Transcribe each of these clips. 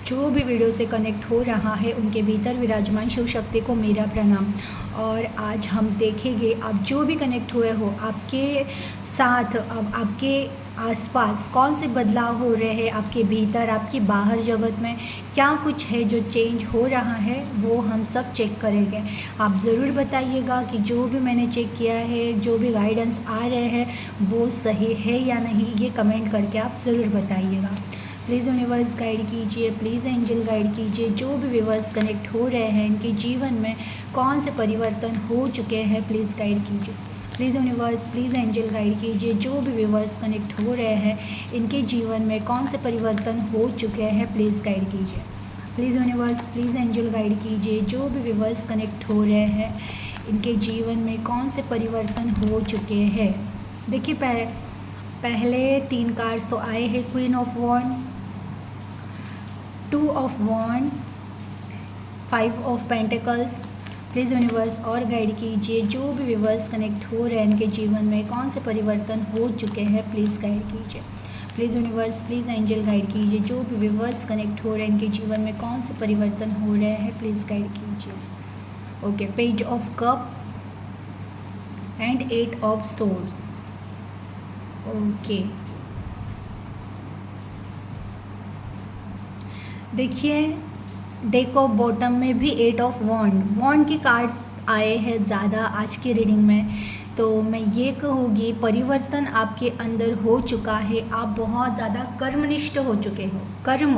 जो भी वीडियो से कनेक्ट हो रहा है उनके भीतर विराजमान शिव शक्ति को मेरा प्रणाम। और आज हम देखेंगे आप जो भी कनेक्ट हुए हो आपके साथ, अब आपके आसपास कौन से बदलाव हो रहे हैं, आपके भीतर आपके बाहर जगत में क्या कुछ है जो चेंज हो रहा है, वो हम सब चेक करेंगे। आप ज़रूर बताइएगा कि जो भी मैंने चेक किया है, जो भी गाइडेंस आ रहे हैं वो सही है या नहीं, ये कमेंट करके आप ज़रूर बताइएगा। प्लीज़ यूनिवर्स गाइड कीजिए, प्लीज़ एंजल गाइड कीजिए। जो भी व्यूअर्स कनेक्ट हो रहे हैं इनके जीवन में कौन से परिवर्तन हो चुके हैं, प्लीज़ गाइड कीजिए। Please universe, please angel guide कीजिए। जो भी व्यूअर्स कनेक्ट हो रहे हैं इनके जीवन में कौन से परिवर्तन हो चुके हैं, प्लीज़ गाइड कीजिए। Please universe, please angel guide कीजिए। जो भी व्यूअर्स कनेक्ट हो रहे हैं इनके जीवन में कौन से परिवर्तन हो चुके हैं। देखिए पहले 3 कार्ड्स तो आए हैं, queen of wand, 2 of wand, 5 of pentacles. Please universe और गाइड कीजिए। जो भी व्यूअर्स कनेक्ट हो रहे हैं इनके जीवन में कौन से परिवर्तन हो चुके हैं, प्लीज़ गाइड कीजिए। Please universe, please angel guide कीजिए। जो भी व्यूअर्स कनेक्ट हो रहे हैं इनके जीवन में कौन से परिवर्तन हो रहे हैं, प्लीज़ गाइड कीजिए। Okay, page of cup and 8 of swords. Okay, देखिए डेक ऑफ बॉटम में भी 8 ऑफ वॉन्ड की कार्ड्स आए हैं ज़्यादा आज की रीडिंग में। तो मैं ये कहूँगी परिवर्तन आपके अंदर हो चुका है। आप बहुत ज़्यादा कर्मनिष्ठ हो चुके हो। कर्म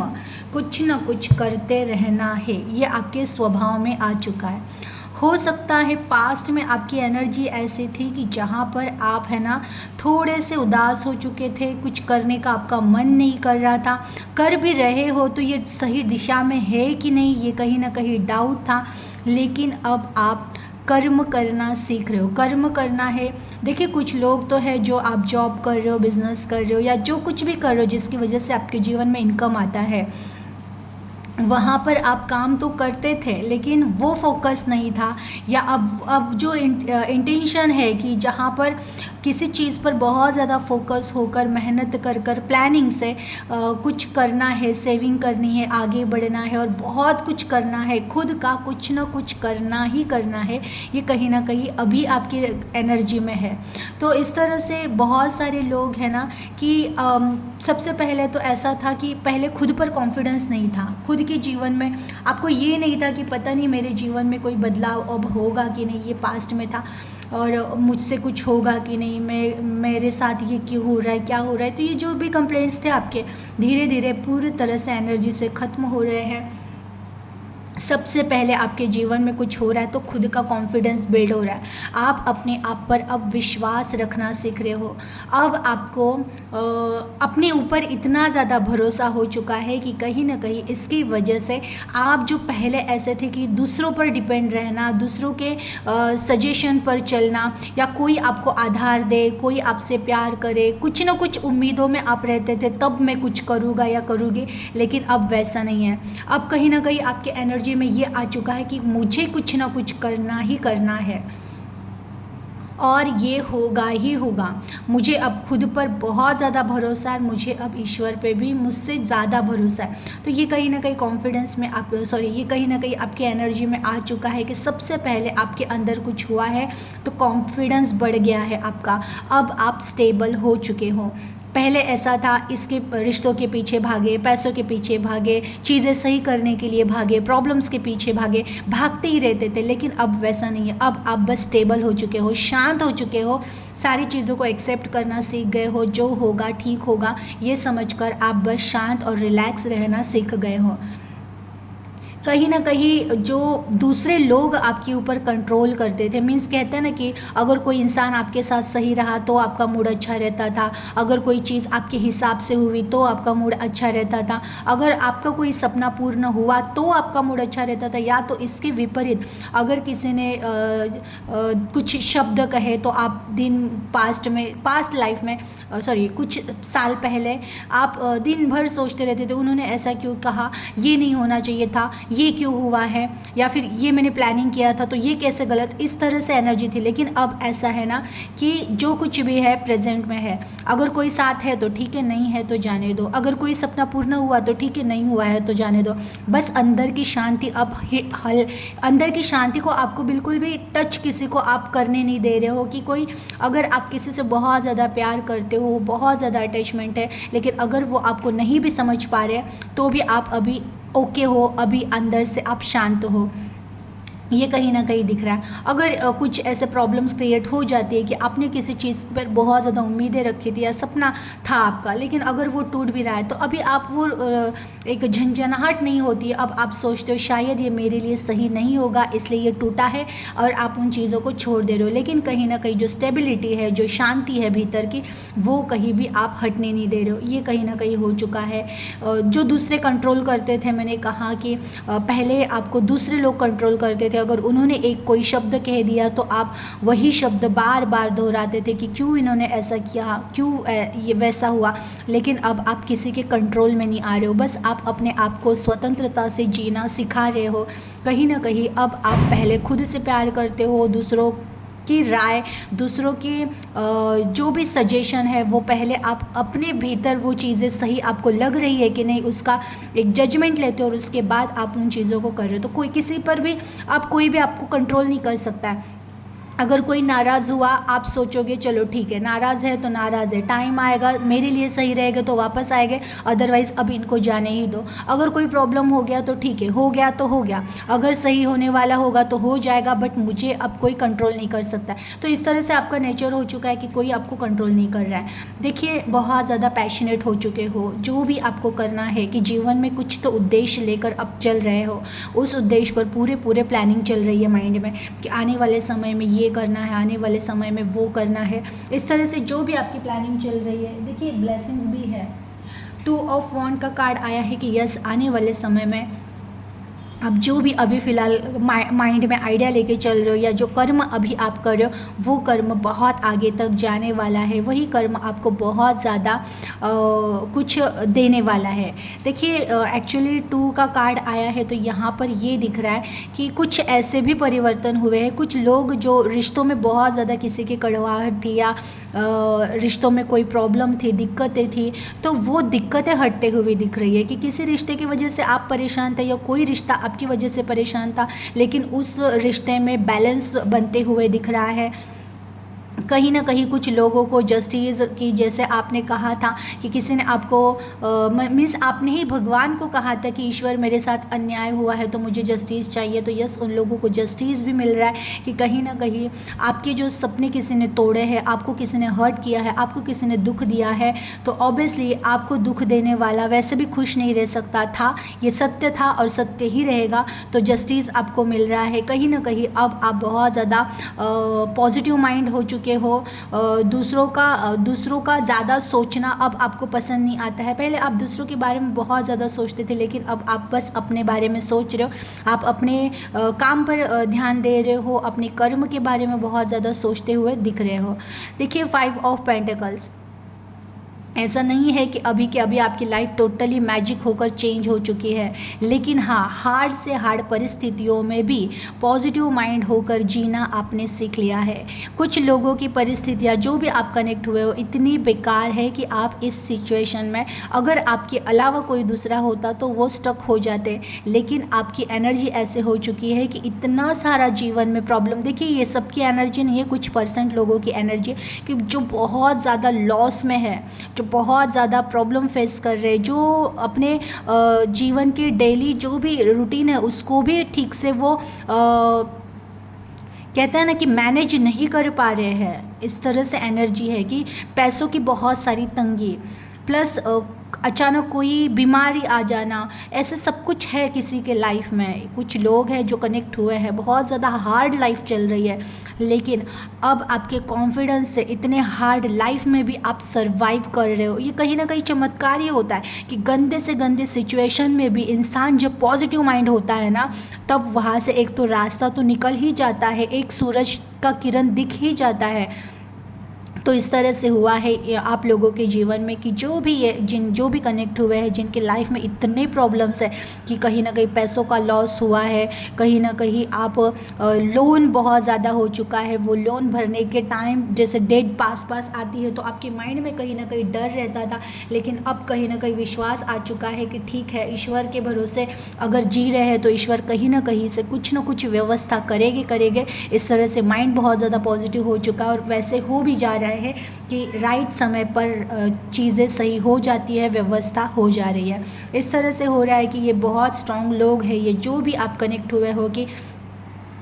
कुछ न कुछ करते रहना है, ये आपके स्वभाव में आ चुका है। हो सकता है पास्ट में आपकी एनर्जी ऐसी थी कि जहाँ पर आप है ना थोड़े से उदास हो चुके थे, कुछ करने का आपका मन नहीं कर रहा था। कर भी रहे हो तो ये सही दिशा में है कि नहीं, ये कहीं ना कहीं डाउट था। लेकिन अब आप कर्म करना सीख रहे हो, कर्म करना है। देखिए कुछ लोग तो है जो आप जॉब कर रहे हो, बिजनेस कर रहे हो या जो कुछ भी कर रहे हो जिसकी वजह से आपके जीवन में इनकम आता है, वहाँ पर आप काम तो करते थे लेकिन वो फोकस नहीं था। या अब जो इंटेंशन है कि जहाँ पर किसी चीज़ पर बहुत ज़्यादा फोकस होकर मेहनत कर कर प्लानिंग से कुछ करना है, सेविंग करनी है, आगे बढ़ना है और बहुत कुछ करना है, खुद का कुछ ना कुछ करना ही करना है, ये कहीं ना कहीं अभी आपकी एनर्जी में है। तो इस तरह से बहुत सारे लोग हैं ना कि सबसे पहले तो ऐसा था कि पहले खुद पर कॉन्फिडेंस नहीं था, खुद के जीवन में आपको ये नहीं था कि पता नहीं मेरे जीवन में कोई बदलाव अब होगा कि नहीं, ये पास्ट में था और मुझसे कुछ होगा कि नहीं, मेरे साथ ये क्यों हो रहा है, क्या हो रहा है। तो ये जो भी कंप्लेंट्स थे आपके धीरे धीरे पूरी तरह से एनर्जी से ख़त्म हो रहे हैं। सबसे पहले आपके जीवन में कुछ हो रहा है तो खुद का कॉन्फिडेंस बिल्ड हो रहा है। आप अपने आप पर अब विश्वास रखना सीख रहे हो। अब आपको अपने ऊपर इतना ज़्यादा भरोसा हो चुका है कि कहीं ना कहीं इसकी वजह से आप जो पहले ऐसे थे कि दूसरों पर डिपेंड रहना, दूसरों के सजेशन पर चलना या कोई आपको आधार दे, कोई आपसे प्यार करे, कुछ ना कुछ उम्मीदों में आप रहते थे तब मैं कुछ करूँगा या करूँगी, लेकिन अब वैसा नहीं है। अब कहीं ना कहीं आपके एनर्जी में ये आ चुका है कि मुझे कुछ ना कुछ करना ही करना है और ये होगा ही होगा। मुझे अब खुद पर बहुत ज़्यादा भरोसा है, मुझे अब ईश्वर पे भी मुझसे ज़्यादा भरोसा है। तो ये कहीं ना कहीं कॉन्फिडेंस में ये कहीं ना कहीं आपकी एनर्जी में आ चुका है कि सबसे पहले आपके अंदर कुछ हुआ है तो कॉन्फिडेंस बढ़ गया है आपका। अब आप स्टेबल हो चुके हो। पहले ऐसा था इसके रिश्तों के पीछे भागे, पैसों के पीछे भागे, चीज़ें सही करने के लिए भागे, प्रॉब्लम्स के पीछे भागे, भागते ही रहते थे। लेकिन अब वैसा नहीं है। अब आप बस स्टेबल हो चुके हो, शांत हो चुके हो, सारी चीज़ों को एक्सेप्ट करना सीख गए हो। जो होगा ठीक होगा ये समझकर आप बस शांत और रिलैक्स रहना सीख गए हो। कहीं ना कहीं जो दूसरे लोग आपके ऊपर कंट्रोल करते थे, मीन्स कहते हैं ना कि अगर कोई इंसान आपके साथ सही रहा तो आपका मूड अच्छा रहता था, अगर कोई चीज़ आपके हिसाब से हुई तो आपका मूड अच्छा रहता था, अगर आपका कोई सपना पूर्ण हुआ तो आपका मूड अच्छा रहता था। या तो इसके विपरीत अगर किसी ने कुछ शब्द कहे तो आप पास्ट लाइफ में कुछ साल पहले आप दिन भर सोचते रहते थे उन्होंने ऐसा क्यों कहा, ये नहीं होना चाहिए था, ये क्यों हुआ है, या फिर ये मैंने प्लानिंग किया था तो ये कैसे गलत, इस तरह से एनर्जी थी। लेकिन अब ऐसा है ना कि जो कुछ भी है प्रेजेंट में है। अगर कोई साथ है तो ठीक है, नहीं है तो जाने दो। अगर कोई सपना पूर्ण हुआ तो ठीक है, नहीं हुआ है तो जाने दो। बस अंदर की शांति अब अंदर की शांति को आपको बिल्कुल भी टच किसी को आप करने नहीं दे रहे हो। कि कोई, अगर आप किसी से बहुत ज़्यादा प्यार करते हो, बहुत ज़्यादा अटैचमेंट है, लेकिन अगर वो आपको नहीं भी समझ पा रहे तो भी आप अभी ओके हो, अभी अंदर से आप शांत हो, ये कहीं ना कहीं दिख रहा है। अगर कुछ ऐसे प्रॉब्लम्स क्रिएट हो जाती है कि आपने किसी चीज़ पर बहुत ज़्यादा उम्मीदें रखी थी या सपना था आपका, लेकिन अगर वो टूट भी रहा है तो अभी आप वो एक झंझनाहट नहीं होती है। अब आप सोचते हो शायद ये मेरे लिए सही नहीं होगा, इसलिए ये टूटा है, और आप उन चीज़ों को छोड़ दे रहे हो। लेकिन कहीं ना कहीं जो स्टेबिलिटी है, जो शांति है भीतर की, वो कहीं भी आप हटने नहीं दे रहे हो। ये कहीं ना कहीं हो चुका है। जो दूसरे कंट्रोल करते थे, मैंने कहा कि पहले आपको दूसरे लोग कंट्रोल करते थे। अगर उन्होंने एक कोई शब्द कह दिया तो आप वही शब्द बार बार दोहराते थे कि क्यों इन्होंने ऐसा किया, क्यों ये वैसा हुआ। लेकिन अब आप किसी के कंट्रोल में नहीं आ रहे हो, बस आप अपने आप को स्वतंत्रता से जीना सिखा रहे हो। कहीं ना कहीं अब आप पहले खुद से प्यार करते हो, दूसरों की राय, दूसरों की जो भी सजेशन है वो पहले आप अपने भीतर वो चीज़ें सही आपको लग रही है कि नहीं, उसका एक जजमेंट लेते हो और उसके बाद आप उन चीज़ों को कर रहे हो। तो कोई किसी पर भी कोई भी आपको कंट्रोल नहीं कर सकता है। अगर कोई नाराज़ हुआ, आप सोचोगे चलो ठीक है, नाराज़ है तो नाराज़ है, टाइम आएगा मेरे लिए सही रहेगा तो वापस आएंगे, अदरवाइज़ अब इनको जाने ही दो। अगर कोई प्रॉब्लम हो गया तो ठीक है, हो गया तो हो गया, अगर सही होने वाला होगा तो हो जाएगा, बट मुझे अब कोई कंट्रोल नहीं कर सकता। तो इस तरह से आपका नेचर हो चुका है कि कोई आपको कंट्रोल नहीं कर रहा है। देखिए, बहुत ज़्यादा पैशनेट हो चुके हो, जो भी आपको करना है कि जीवन में कुछ तो उद्देश्य लेकर अब चल रहे हो, उस उद्देश्य पर पूरे प्लानिंग चल रही है माइंड में कि आने वाले समय में ये करना है, आने वाले समय में वो करना है। इस तरह से जो भी आपकी प्लानिंग चल रही है, देखिए ब्लेसिंग्स भी है। 2 ऑफ वॉन्ड का कार्ड आया है कि यस, आने वाले समय में अब जो भी अभी फ़िलहाल माइंड में आइडिया लेके चल रहे हो या जो कर्म अभी आप कर रहे हो वो कर्म बहुत आगे तक जाने वाला है। वही कर्म आपको बहुत ज़्यादा कुछ देने वाला है। देखिए, एक्चुअली 2 का कार्ड आया है तो यहाँ पर ये दिख रहा है कि कुछ ऐसे भी परिवर्तन हुए हैं। कुछ लोग जो रिश्तों में बहुत ज़्यादा किसी की कड़वाहट थी या रिश्तों में कोई प्रॉब्लम थी, दिक्कतें थी, तो वो दिक्कतें हटते हुए दिख रही है कि किसी रिश्ते की वजह से आप परेशान थे या कोई रिश्ता आपकी वजह से परेशान था, लेकिन उस रिश्ते में बैलेंस बनते हुए दिख रहा है। कहीं ना कहीं कुछ लोगों को जस्टिस की, जैसे आपने कहा था कि किसी ने आपको मीन्स आपने ही भगवान को कहा था कि ईश्वर मेरे साथ अन्याय हुआ है तो मुझे जस्टिस चाहिए, तो यस, उन लोगों को जस्टिस भी मिल रहा है कि कहीं ना कहीं आपके जो सपने किसी ने तोड़े हैं, आपको किसी ने हर्ट किया है, आपको किसी ने दुख दिया है, तो ऑब्वियसली आपको दुख देने वाला वैसे भी खुश नहीं रह सकता था, ये सत्य था और सत्य ही रहेगा। तो जस्टिस आपको मिल रहा है। कहीं ना कहीं अब आप बहुत ज़्यादा पॉजिटिव माइंड हो चुके हो। दूसरों का ज़्यादा सोचना अब आपको पसंद नहीं आता है। पहले आप दूसरों के बारे में बहुत ज़्यादा सोचते थे, लेकिन अब आप बस अपने बारे में सोच रहे हो। आप अपने काम पर ध्यान दे रहे हो, अपने कर्म के बारे में बहुत ज़्यादा सोचते हुए दिख रहे हो। देखिए, 5 ऑफ पेंटिकल्स, ऐसा नहीं है कि अभी के अभी आपकी लाइफ टोटली मैजिक होकर चेंज हो चुकी है, लेकिन हाँ, हार्ड से हार्ड परिस्थितियों में भी पॉजिटिव माइंड होकर जीना आपने सीख लिया है। कुछ लोगों की परिस्थितियाँ जो भी आप कनेक्ट हुए हो इतनी बेकार है कि आप इस सिचुएशन में, अगर आपके अलावा कोई दूसरा होता तो वो स्टक हो जाते, लेकिन आपकी एनर्जी ऐसे हो चुकी है कि इतना सारा जीवन में प्रॉब्लम। देखिए, ये सबकी एनर्जी नहीं है, कुछ % लोगों की एनर्जी कि जो बहुत ज़्यादा लॉस में है, जो बहुत ज़्यादा प्रॉब्लम फेस कर रहे हैं, जो अपने जीवन के डेली जो भी रूटीन है उसको भी ठीक से वो कहते हैं ना कि मैनेज नहीं कर पा रहे हैं। इस तरह से एनर्जी है कि पैसों की बहुत सारी तंगी, प्लस अचानक कोई बीमारी आ जाना, ऐसे सब कुछ है किसी के लाइफ में। कुछ लोग हैं जो कनेक्ट हुए हैं, बहुत ज़्यादा हार्ड लाइफ चल रही है, लेकिन अब आपके कॉन्फिडेंस से इतने हार्ड लाइफ में भी आप सरवाइव कर रहे हो। ये कहीं ना कहीं चमत्कार ही होता है कि गंदे से गंदे सिचुएशन में भी इंसान जब पॉजिटिव माइंड होता है ना, तब वहाँ से एक तो रास्ता तो निकल ही जाता है, एक सूरज का किरण दिख ही जाता है। तो इस तरह से हुआ है आप लोगों के जीवन में कि जो भी कनेक्ट हुए हैं, जिनके लाइफ में इतने प्रॉब्लम्स है कि कहीं ना कहीं पैसों का लॉस हुआ है, कहीं ना कहीं आप लोन बहुत ज़्यादा हो चुका है, वो लोन भरने के टाइम जैसे डेट पास आती है तो आपके माइंड में कहीं ना कहीं डर रहता था, लेकिन अब कहीं ना कहीं विश्वास आ चुका है कि ठीक है, ईश्वर के भरोसे अगर जी रहे हैं तो ईश्वर कहीं ना कहीं से कुछ ना कुछ व्यवस्था करेंगे। इस तरह से माइंड बहुत ज़्यादा पॉजिटिव हो चुका है और वैसे हो भी जा रहा है कि राइट समय पर चीज़ें सही हो जाती है, व्यवस्था हो जा रही है। इस तरह से हो रहा है कि ये बहुत स्ट्रॉन्ग लोग हैं, ये जो भी आप कनेक्ट हुए हो कि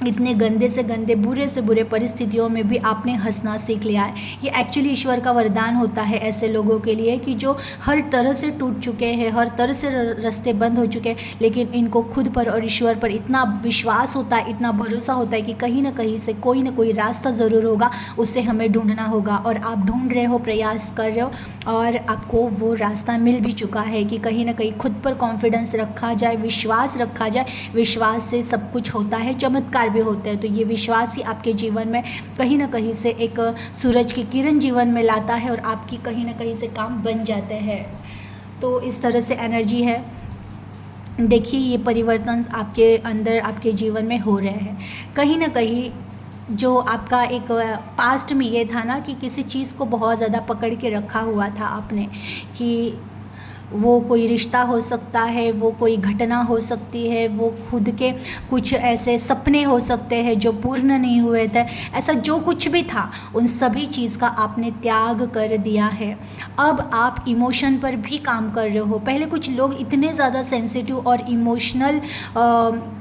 इतने गंदे से गंदे, बुरे से बुरे परिस्थितियों में भी आपने हंसना सीख लिया है। ये एक्चुअली ईश्वर का वरदान होता है ऐसे लोगों के लिए कि जो हर तरह से टूट चुके हैं, हर तरह से रास्ते बंद हो चुके हैं, लेकिन इनको खुद पर और ईश्वर पर इतना विश्वास होता है, इतना भरोसा होता है कि कहीं ना कहीं से कोई ना कोई रास्ता ज़रूर होगा, उससे हमें ढूंढना होगा। और आप ढूंढ रहे हो, प्रयास कर रहे हो और आपको वो रास्ता मिल भी चुका है कि कहीं ना कहीं खुद पर कॉन्फिडेंस रखा जाए, विश्वास रखा जाए। विश्वास से सब कुछ होता है, चमत्कार भी होते हैं। तो ये विश्वास ही आपके जीवन में कहीं ना कहीं से एक सूरज की किरण जीवन में लाता है और आपकी कहीं ना कहीं से काम बन जाते हैं। तो इस तरह से एनर्जी है। देखिए, ये परिवर्तन आपके अंदर, आपके जीवन में हो रहे हैं। कहीं ना कहीं जो आपका एक पास्ट में ये था ना कि किसी चीज़ को बहुत ज़्यादा पकड़ के रखा हुआ था आपने, कि वो कोई रिश्ता हो सकता है, वो कोई घटना हो सकती है, वो खुद के कुछ ऐसे सपने हो सकते हैं जो पूर्ण नहीं हुए थे। ऐसा जो कुछ भी था, उन सभी चीज़ का आपने त्याग कर दिया है। अब आप इमोशन पर भी काम कर रहे हो। पहले कुछ लोग इतने ज़्यादा सेंसिटिव और इमोशनल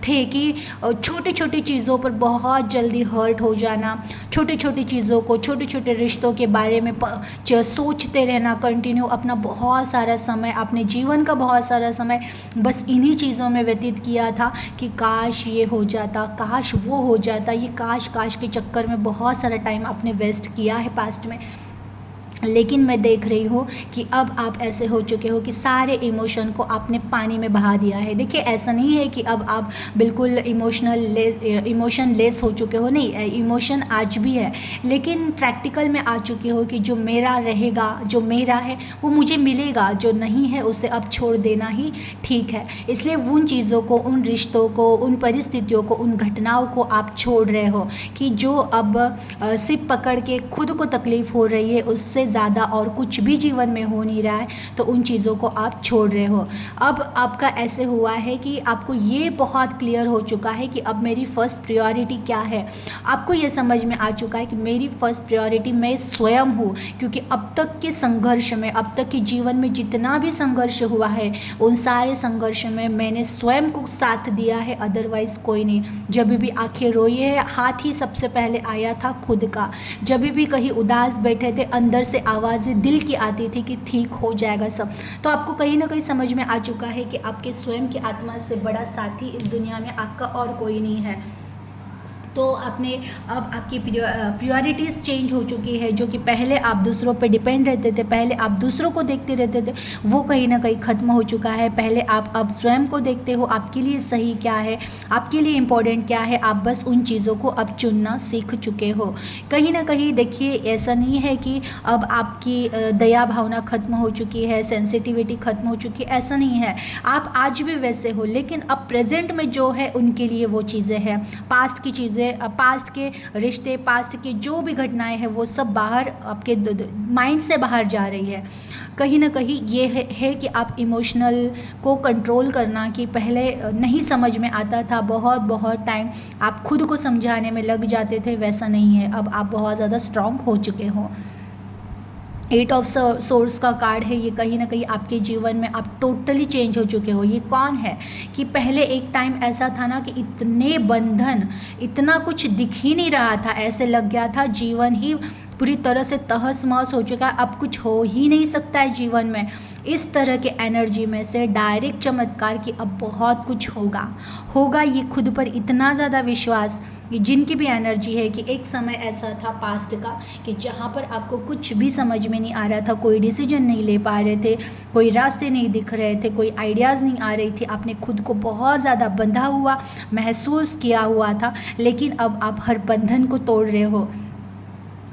थे कि छोटी छोटी चीज़ों पर बहुत जल्दी हर्ट हो जाना, छोटी छोटी चीज़ों को, छोटे छोटे रिश्तों के बारे में सोचते रहना कंटिन्यू, अपना बहुत सारा समय, अपने जीवन का बहुत सारा समय बस इन्हीं चीज़ों में व्यतीत किया था कि काश ये हो जाता, काश वो हो जाता। ये काश के चक्कर में बहुत सारा टाइम आपने वेस्ट किया है पास्ट में। लेकिन मैं देख रही हूँ कि अब आप ऐसे हो चुके हो कि सारे इमोशन को आपने पानी में बहा दिया है। देखिए, ऐसा नहीं है कि अब आप बिल्कुल इमोशन लेस हो चुके हो, नहीं, इमोशन आज भी है, लेकिन प्रैक्टिकल में आ चुके हो कि जो मेरा रहेगा, जो मेरा है वो मुझे मिलेगा, जो नहीं है उसे अब छोड़ देना ही ठीक है। इसलिए उन चीज़ों को, उन रिश्तों को, उन परिस्थितियों को, उन घटनाओं को आप छोड़ रहे हो कि जो अब सिर्फ पकड़ के खुद को तकलीफ़ हो रही है, उससे ज़्यादा और कुछ भी जीवन में हो नहीं रहा है, तो उन चीज़ों को आप छोड़ रहे हो। अब आपका ऐसे हुआ है कि आपको ये बहुत क्लियर हो चुका है कि अब मेरी फ़र्स्ट प्रायोरिटी क्या है। आपको ये समझ में आ चुका है कि मेरी फ़र्स्ट प्रायोरिटी मैं स्वयं हूँ, क्योंकि अब तक के संघर्ष में, अब तक के जीवन में जितना भी संघर्ष हुआ है, उन सारे संघर्ष में मैंने स्वयं को साथ दिया है, अदरवाइज़ कोई नहीं। जब भी आंखें रोई है, हाथ ही सबसे पहले आया था खुद का। जब भी कहीं उदास बैठे थे, अंदर से आवाज़ें दिल की आती थी कि ठीक हो जाएगा सब। तो आपको कहीं ना कहीं समझ में आ चुका है कि आपके स्वयं की आत्मा से बड़ा साथी इस दुनिया में आपका और कोई नहीं है। तो आपने अब आपकी प्रायोरिटीज़ चेंज हो चुकी है। जो कि पहले आप दूसरों पे डिपेंड रहते थे, पहले आप दूसरों को देखते रहते थे, वो कहीं ना कहीं ख़त्म हो चुका है। पहले आप अब स्वयं को देखते हो, आपके लिए सही क्या है, आपके लिए इम्पोर्टेंट क्या है। आप बस उन चीज़ों को अब चुनना सीख चुके हो। कहीं ना कहीं देखिए, ऐसा नहीं है कि अब आपकी दया भावना ख़त्म हो चुकी है, सेंसिटिविटी ख़त्म हो चुकी है, ऐसा नहीं है। आप आज भी वैसे हो, लेकिन अब प्रेजेंट में जो है उनके लिए वो चीज़ें हैं, पास्ट की चीज़ें, पास्ट के रिश्ते, पास्ट की जो भी घटनाएं हैं, वो सब बाहर आपके माइंड से बाहर जा रही है। कहीं ना कहीं ये है कि आप इमोशनल को कंट्रोल करना, कि पहले नहीं समझ में आता था, बहुत टाइम आप खुद को समझाने में लग जाते थे, वैसा नहीं है। अब आप बहुत ज़्यादा स्ट्रॉन्ग हो चुके हो। 8 ऑफ सोर्स का कार्ड है ये। कहीं ना कहीं आपके जीवन में आप टोटली चेंज हो चुके हो। ये कौन है कि पहले एक टाइम ऐसा था ना कि इतने बंधन, इतना कुछ दिख ही नहीं रहा था, ऐसे लग गया था जीवन ही पूरी तरह से तहस महस हो चुका है, अब कुछ हो ही नहीं सकता है जीवन में। इस तरह के एनर्जी में से डायरेक्ट चमत्कार कि अब बहुत कुछ होगा। ये खुद पर इतना ज़्यादा विश्वास, ये जिनकी भी एनर्जी है कि एक समय ऐसा था पास्ट का कि जहाँ पर आपको कुछ भी समझ में नहीं आ रहा था, कोई डिसीजन नहीं ले पा रहे थे, कोई रास्ते नहीं दिख रहे थे, कोई आइडियाज़ नहीं आ रही थी, आपने खुद को बहुत ज़्यादा बंधा हुआ महसूस किया हुआ था। लेकिन अब आप हर बंधन को तोड़ रहे हो।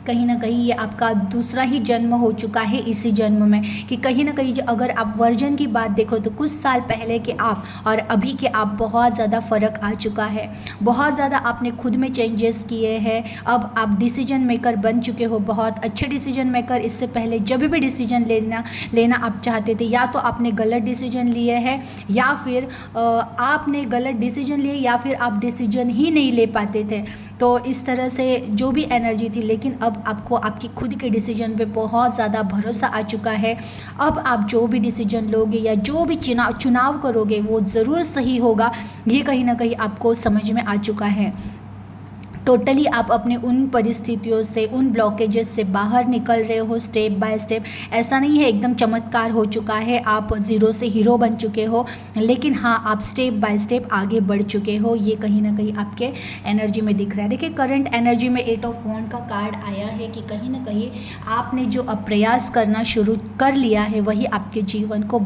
कहीं ना कहीं ये आपका दूसरा ही जन्म हो चुका है इसी जन्म में, कि कहीं ना कहीं अगर आप वर्जन की बात देखो तो कुछ साल पहले के आप और अभी के आप बहुत ज़्यादा फ़र्क आ चुका है। बहुत ज़्यादा आपने खुद में चेंजेस किए हैं। अब आप डिसीजन मेकर बन चुके हो, बहुत अच्छे डिसीजन मेकर। इससे पहले जब भी डिसीजन लेना आप चाहते थे, या तो आपने गलत डिसीजन लिए हैं, या फिर आपने गलत डिसीजन लिए, या फिर आप डिसीजन ही नहीं ले पाते थे। तो इस तरह से जो भी एनर्जी थी, लेकिन अब आपको आपकी खुद के डिसीजन पे बहुत ज़्यादा भरोसा आ चुका है। अब आप जो भी डिसीजन लोगे या जो भी चुनाव करोगे वो ज़रूर सही होगा, ये कहीं ना कहीं आपको समझ में आ चुका है। टोटली आप अपने उन परिस्थितियों से, उन ब्लॉकेजेस से बाहर निकल रहे हो स्टेप बाय स्टेप। ऐसा नहीं है एकदम चमत्कार हो चुका है, आप ज़ीरो से हीरो बन चुके हो, लेकिन हाँ आप स्टेप बाय स्टेप आगे बढ़ चुके हो। ये कहीं ना कहीं आपके एनर्जी में दिख रहा है। देखिए करंट एनर्जी में 8 ऑफ वॉन्ड का कार्ड आया है कि कहीं ना कहीं आपने जो अब प्रयास करना शुरू कर लिया है वही आपके जीवन को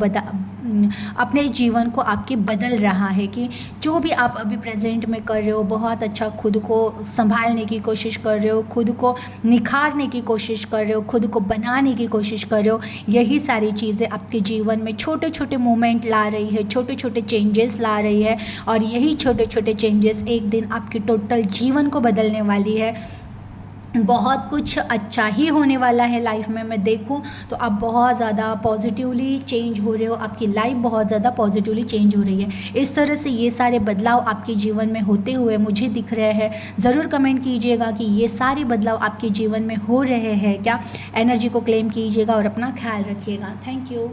अपने जीवन को आपके बदल रहा है। कि जो भी आप अभी प्रेजेंट में कर रहे हो, बहुत अच्छा खुद को संभालने की कोशिश कर रहे हो, खुद को निखारने की कोशिश कर रहे हो, खुद को बनाने की कोशिश कर रहे हो। यही सारी चीज़ें आपके जीवन में छोटे छोटे मोमेंट ला रही है, छोटे छोटे चेंजेस ला रही है, और यही छोटे छोटे चेंजेस एक दिन आपके टोटल जीवन को बदलने वाली है। बहुत कुछ अच्छा ही होने वाला है लाइफ में। मैं देखूं तो आप बहुत ज़्यादा पॉजिटिवली चेंज हो रहे हो, आपकी लाइफ बहुत ज़्यादा पॉजिटिवली चेंज हो रही है। इस तरह से ये सारे बदलाव आपके जीवन में होते हुए मुझे दिख रहे हैं। ज़रूर कमेंट कीजिएगा कि ये सारे बदलाव आपके जीवन में हो रहे हैं क्या। एनर्जी को क्लेम कीजिएगा और अपना ख्याल रखिएगा। Thank you.